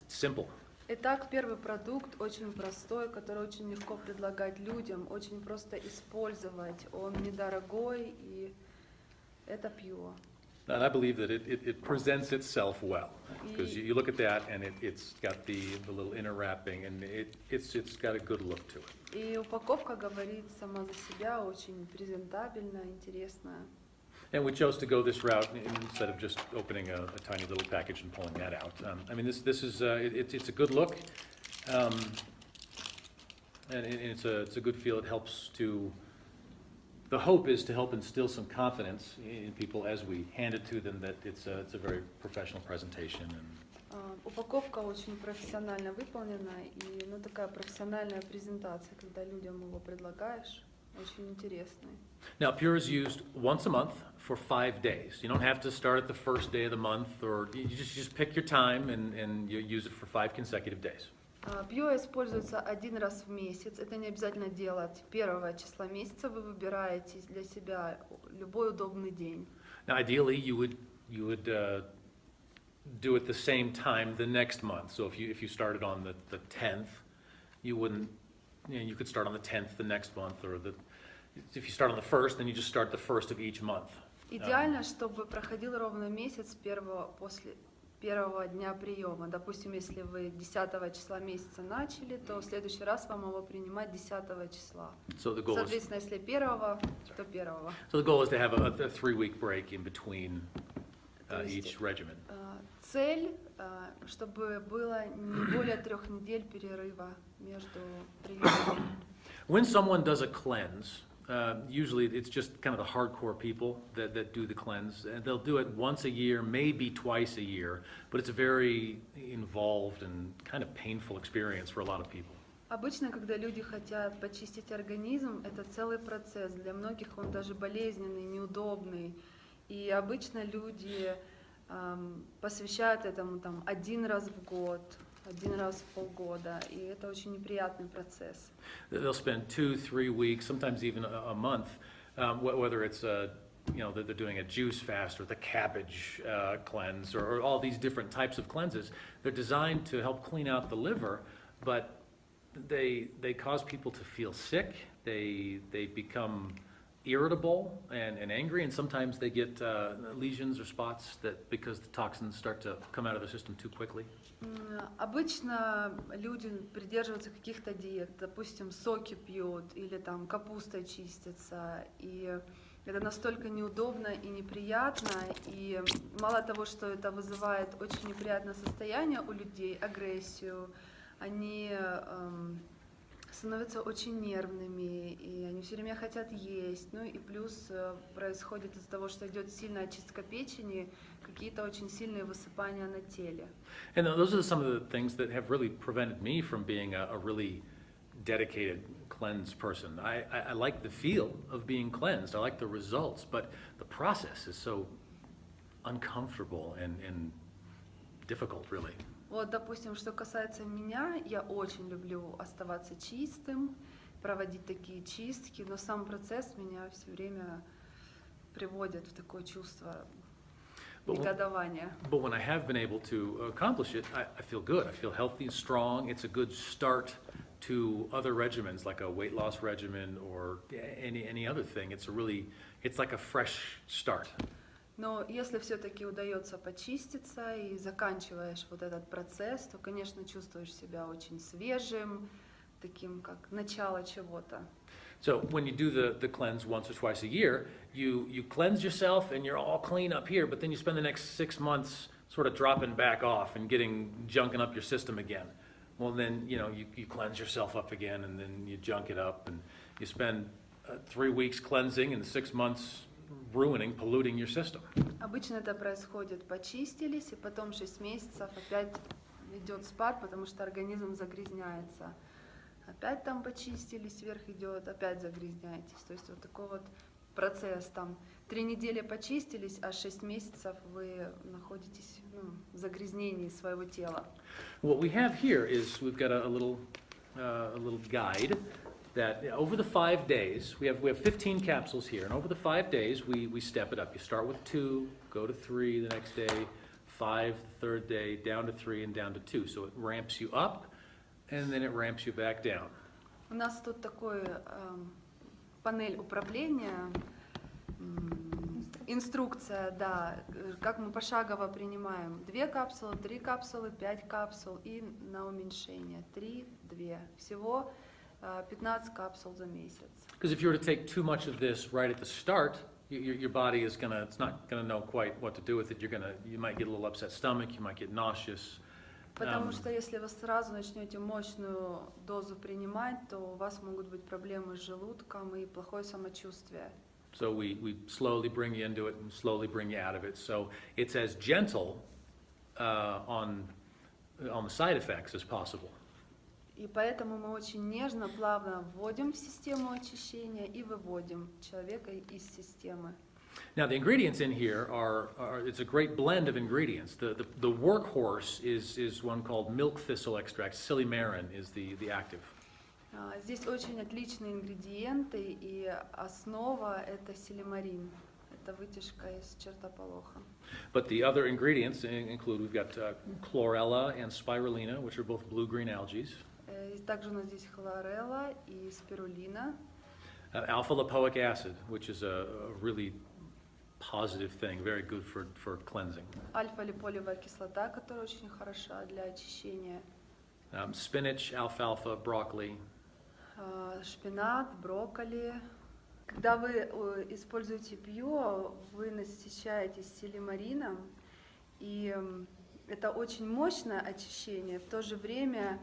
simple. Итак, первый продукт очень простой, который очень легко предлагать людям, очень просто использовать. Он недорогой, и это Pure. And I believe that it presents itself well, because you look at that and it's got the little inner wrapping, and it's got a good look to it. И упаковка говорит сама за себя, очень презентабельная, интересная. And we chose to go this route instead of just opening a tiny little package and pulling that out. I mean, this is it's a good look, and it's a good feel. It helps to. The hope is to help instill some confidence in people as we hand it to them that it's a very professional presentation. Упаковка очень профессионально выполнена, и такая профессиональная презентация, когда людям его предлагаешь, очень интересный. Now, Pure is used once a month for 5 days. You don't have to start at the first day of the month, or you just pick your time and you use it for 5 consecutive days. Pure используется один раз в месяц. Это не обязательно делать 1 числа месяца. Вы выбираете для себя любой удобный день. Now, ideally, you would do it the same time the next month. So if you started on the 10th, you could start on the 10th the next month, or if you start on the 1st, then you just start the 1st of each month. Идеально, чтобы проходил ровно месяц после первого дня приема. Допустим, если вы 10 числа месяца начали, то в следующий раз вам его принимать 10 числа. Соответственно, если 1, то 1. So the goal is to have a 3-week break in between each regimen. Цель, чтобы было не более 3 недель перерыва между приемами. When someone does a cleanse, usually it's just kind of the hardcore people that do the cleanse, and they'll do it once a year, maybe twice a year, but it's a very involved and kind of painful experience for a lot of people. Обычно, когда люди хотят почистить организм, это целый процесс. Для многих он даже болезненный, неудобный. И обычно люди посвящают этому 1 раз в год, 1 раз в полгода, и это очень неприятный процесс. They'll spend 2-3 weeks, sometimes even a month, whether it's they're doing a juice fast or the cabbage cleanse or all these different types of cleanses. They're designed to help clean out the liver, but they cause people to feel sick. They become irritable and angry, and sometimes they get lesions or spots because the toxins start to come out of the system too quickly. Обычно люди придерживаются каких-то диет, допустим, соки пьют или капустой чистятся, и это настолько неудобно и неприятно, и мало того, что это вызывает очень неприятное состояние у людей, агрессию, они становятся очень нервными, и они все время хотят есть. Ну и плюс происходит из-за того, что идет сильная очистка печени, какие-то очень сильные высыпания на теле. And those are some of the things that have really prevented me from being a really dedicated cleanse person. I like the feel of being cleansed. I like the results, but the process is so uncomfortable and difficult, really. Вот, допустим, что касается меня, я очень люблю оставаться чистым, проводить такие чистки, но сам процесс меня все время приводит в такое чувство негодования. But when I have been able to accomplish it, I feel good. I feel healthy and strong. It's a good start to other regimens, like a weight loss regimen or any other thing. It's like a fresh start. Но если все-таки удается почиститься и заканчиваешь вот этот процесс, то, конечно, чувствуешь себя очень свежим, таким как начало чего-то. So when you do the cleanse once or twice a year, you cleanse yourself and you're all clean up here, but then you spend the next 6 months sort of dropping back off and junking up your system again. Well, then, you cleanse yourself up again, and then you junk it up, and you spend 3 weeks cleansing and 6 months polluting your system. Обычно это происходит, почистились, и потом 6 месяцев опять идет спад, потому что организм загрязняется. Опять почистились, вверх идет, опять загрязняетесь. То есть вот такой вот процесс. 3 недели почистились, а 6 месяцев вы находитесь в загрязнении своего тела. What we have here is we've got a little guide that over the 5 days, we have 15 capsules here, and over the 5 days we step it up. You start with 2, go to 3 the next day, 5 the third day, down to 3, and down to 2. So it ramps you up, and then it ramps you back down. У нас тут такой панель управления, инструкция, да, как мы пошагово принимаем 2 капсулы, 3 капсулы, 5 капсул и на уменьшение 3, 2. Всего 15 капсул за месяц. Because if you were to take too much of this right at the start, your body is it's not gonna know quite what to do with it. You might get a little upset stomach, you might get nauseous. Потому что если вы сразу начнете мощную дозу принимать, то у вас могут быть проблемы с желудком и плохое самочувствие. So we slowly bring you into it and slowly bring you out of it. So it's as gentle on the side effects as possible. И поэтому мы очень нежно, плавно вводим в систему очищения и выводим человека из системы. Now the ingredients in here it's a great blend of ingredients. The workhorse is one called milk thistle extract. Silymarin is the active. Здесь очень отличные ингредиенты, и основа это силимарин. Это вытяжка из чертополоха. But the other ingredients include, we've got chlorella and spirulina, which are both blue-green algae. Также у нас здесь хлорелла и спирулина. Alpha-lipoic acid, which is a really positive thing, very good for cleansing. Альфа-липолевая кислота, которая очень хороша для очищения. Spinach, alfalfa, broccoli. Шпинат, брокколи. Когда вы используете био, вы насыщаетесь силимарином, и это очень мощное очищение, в то же время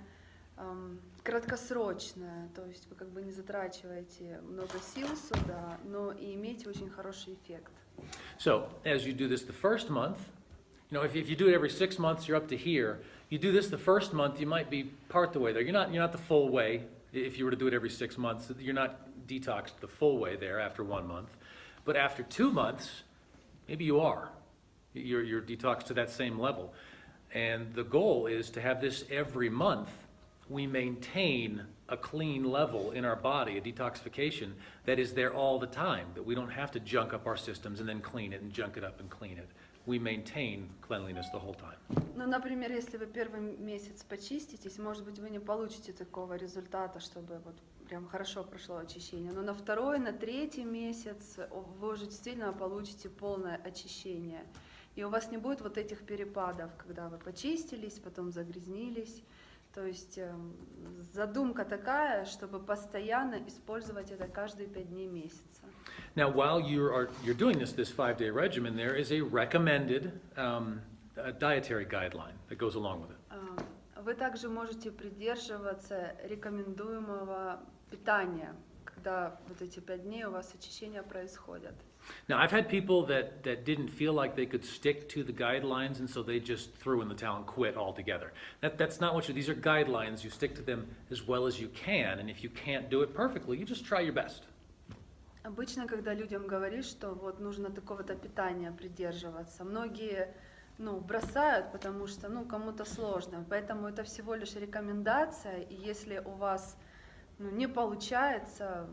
краткосрочное, то есть вы как бы не затрачиваете много сил сюда, но и имеете очень хороший эффект. So, as you do this the first month, if you do it every 6 months, you're up to here. You do this the first month, you might be part the way there. You're not the full way. If you were to do it every 6 months, you're not detoxed the full way there after 1 month. But after 2 months, maybe you are. You're detoxed to that same level. And the goal is to have this every month. We maintain a clean level in our body, a detoxification that is there all the time, that we don't have to junk up our systems and then clean it and junk it up and clean it. We maintain cleanliness the whole time. Ну, например, если вы первый месяц почиститесь, может быть, вы не получите такого результата, чтобы вот прям хорошо прошло очищение. Но на второй, на третий месяц вы уже действительно получите полное очищение. И у вас не будет вот этих перепадов, когда вы почистились, потом загрязнились. То есть задумка такая, чтобы постоянно использовать это каждые 5 дней месяца. Now, while you're doing this 5-day regimen, there is a recommended dietary guideline that goes along with it. Вы также можете придерживаться рекомендуемого питания, когда вот эти 5 дней у вас очищения происходят. Now, I've had people that didn't feel like they could stick to the guidelines, and so they just threw in the towel and quit altogether. That's not what these are guidelines. You stick to them as well as you can, and if you can't do it perfectly, you just try your best. Обычно, когда людям говоришь, что вот нужно такого-то питания придерживаться, многие бросают, потому что кому-то сложно. Поэтому это всего лишь рекомендация, и если у вас не получается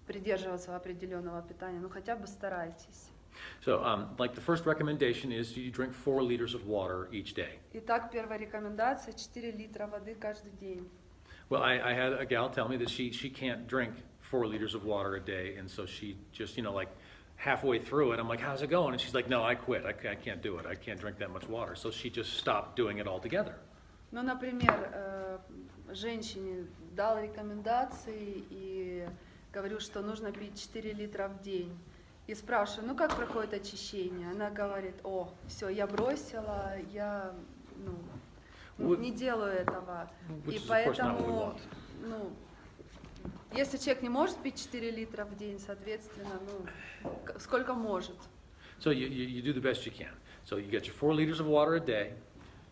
придерживаться определенного питания, хотя бы старайтесь. So, like the first recommendation is you drink 4 liters of water each day. Итак, первая рекомендация 4 литра воды каждый день. Well, I had a gal tell me that she can't drink 4 liters of water a day, and so she just, like halfway through it, I'm like, how's it going? And she's like, no, I quit. I can't do it. I can't drink that much water. So she just stopped doing it altogether. Ну, например, женщине дал рекомендации и говорю, что нужно пить 4 литра в день. И спрашиваю, как проходит очищение? Она говорит, все, я бросила, я не делаю этого. И поэтому, если человек не может пить 4 литра в день, соответственно, сколько может. So you do the best you can. So you get your 4 liters of water a day.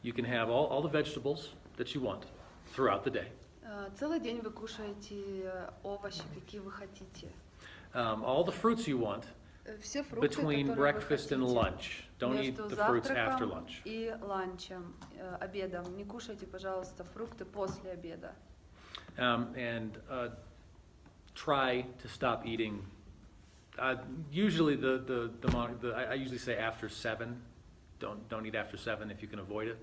You can have all the vegetables that you want throughout the day. Целый день вы кушаете овощи, какие вы хотите. All the fruits you want все фрукты, between breakfast and lunch. Don't eat the fruits after lunch. И ланчем, обедом. Не кушайте, пожалуйста, фрукты после обеда. And try to stop eating. Usually I usually say after 7 don't eat after 7 if you can avoid it.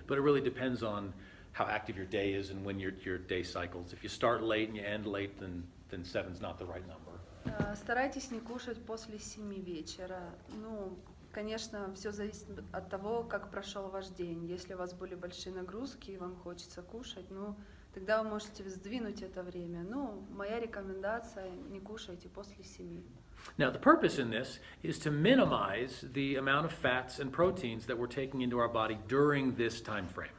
But it really depends on how active your day is and when your day cycles. If you start late and you end late, then 7's not the right number. Старайтесь не кушать после 7 вечера. Ну, конечно, все зависит от того, как прошел ваш день. Если у вас были большие нагрузки и вам хочется кушать, ну, тогда вы можете сдвинуть это время. Ну, моя рекомендация – не кушайте после 7. Now, the purpose in this is to minimize the amount of fats and proteins that we're taking into our body during this time frame.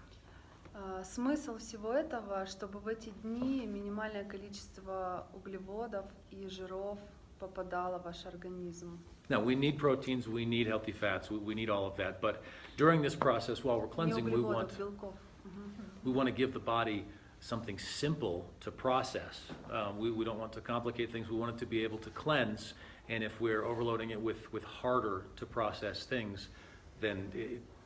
Смысл всего этого, чтобы в эти дни минимальное количество углеводов и жиров попадало в ваш организм. Now, we need proteins, we need healthy fats, we need all of that. But during this process, while we're cleansing, we want to give the body something simple to process. We don't want to complicate things. We want it to be able to cleanse. And if we're overloading it with harder to process things, then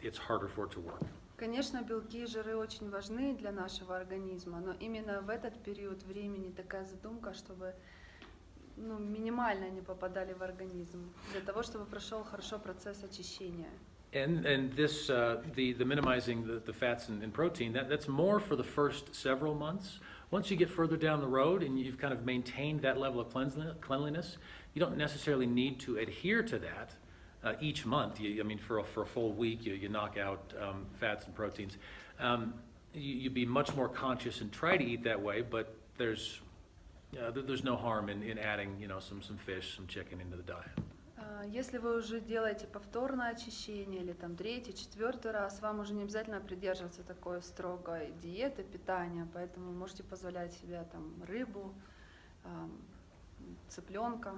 it's harder for it to work. Конечно, белки и жиры очень важны для нашего организма, но именно в этот период времени такая задумка, чтобы минимально они попадали в организм, для того, чтобы прошел хорошо процесс очищения. And this, the minimizing the fats and protein, that's more for the first several months. Once you get further down the road and you've kind of maintained that level of cleanliness, you don't necessarily need to adhere to that each month. For a full week, you knock out fats and proteins. You'd be much more conscious and try to eat that way, but there's no harm in adding, some fish, some chicken into the diet. Если вы уже делаете повторное очищение или там 3-й, 4-й раз, вам уже не обязательно придерживаться такой строгой диеты, питания, поэтому можете позволять себе там рыбу, цыпленка.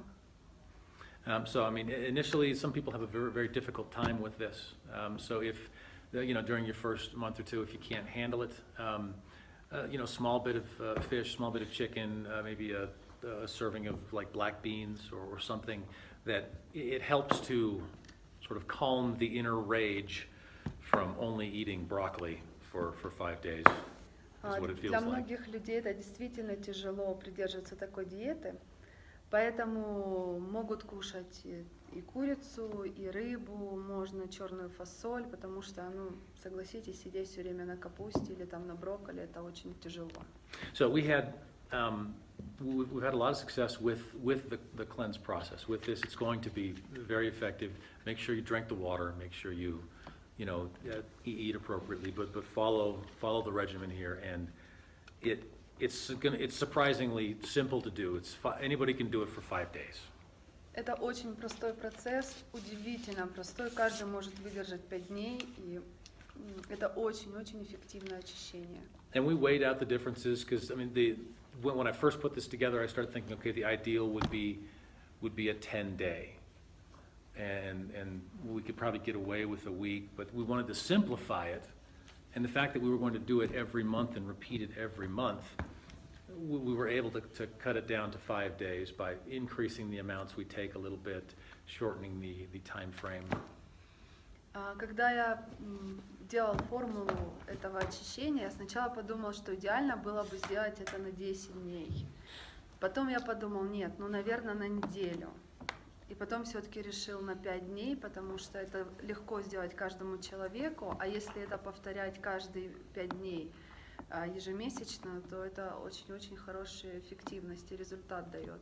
Initially, some people have a very, very difficult time with this. So if, during your first month or two, if you can't handle it, small bit of fish, small bit of chicken, maybe a serving of like black beans or something, that it helps to sort of calm the inner rage from only eating broccoli for 5 days, is what it feels Для like. многих людей это действительно тяжело придерживаться такой диеты, поэтому могут кушать и курицу, и рыбу, можно черную фасоль, потому что, согласитесь, сидеть все время на капусте или там на брокколи, это очень тяжело. So we've had a lot of success with the cleanse process. With this, it's going to be very effective. Make sure you drink the water. Make sure you eat appropriately, but follow the regimen here, and it's surprisingly simple to do. Anybody can do it for 5 days. Это очень простой процесс, удивительно простой. Каждый может выдержать 5 дней, и это очень-очень эффективное очищение. And we weighed out the differences because when I first put this together, I started thinking, okay, the ideal would be a 10-day, and we could probably get away with a week, but we wanted to simplify it, and the fact that we were going to do it every month and repeat it every month, we were able to cut it down to 5 days by increasing the amounts we take a little bit, shortening the time frame. Когда я делал формулу этого очищения, я сначала подумал, что идеально было бы сделать это на 10 дней. Потом я подумал, нет, наверное, на неделю. И потом все-таки решил на 5 дней, потому что это легко сделать каждому человеку, а если это повторять каждые 5 дней ежемесячно, то это очень-очень хорошая эффективность и результат дает.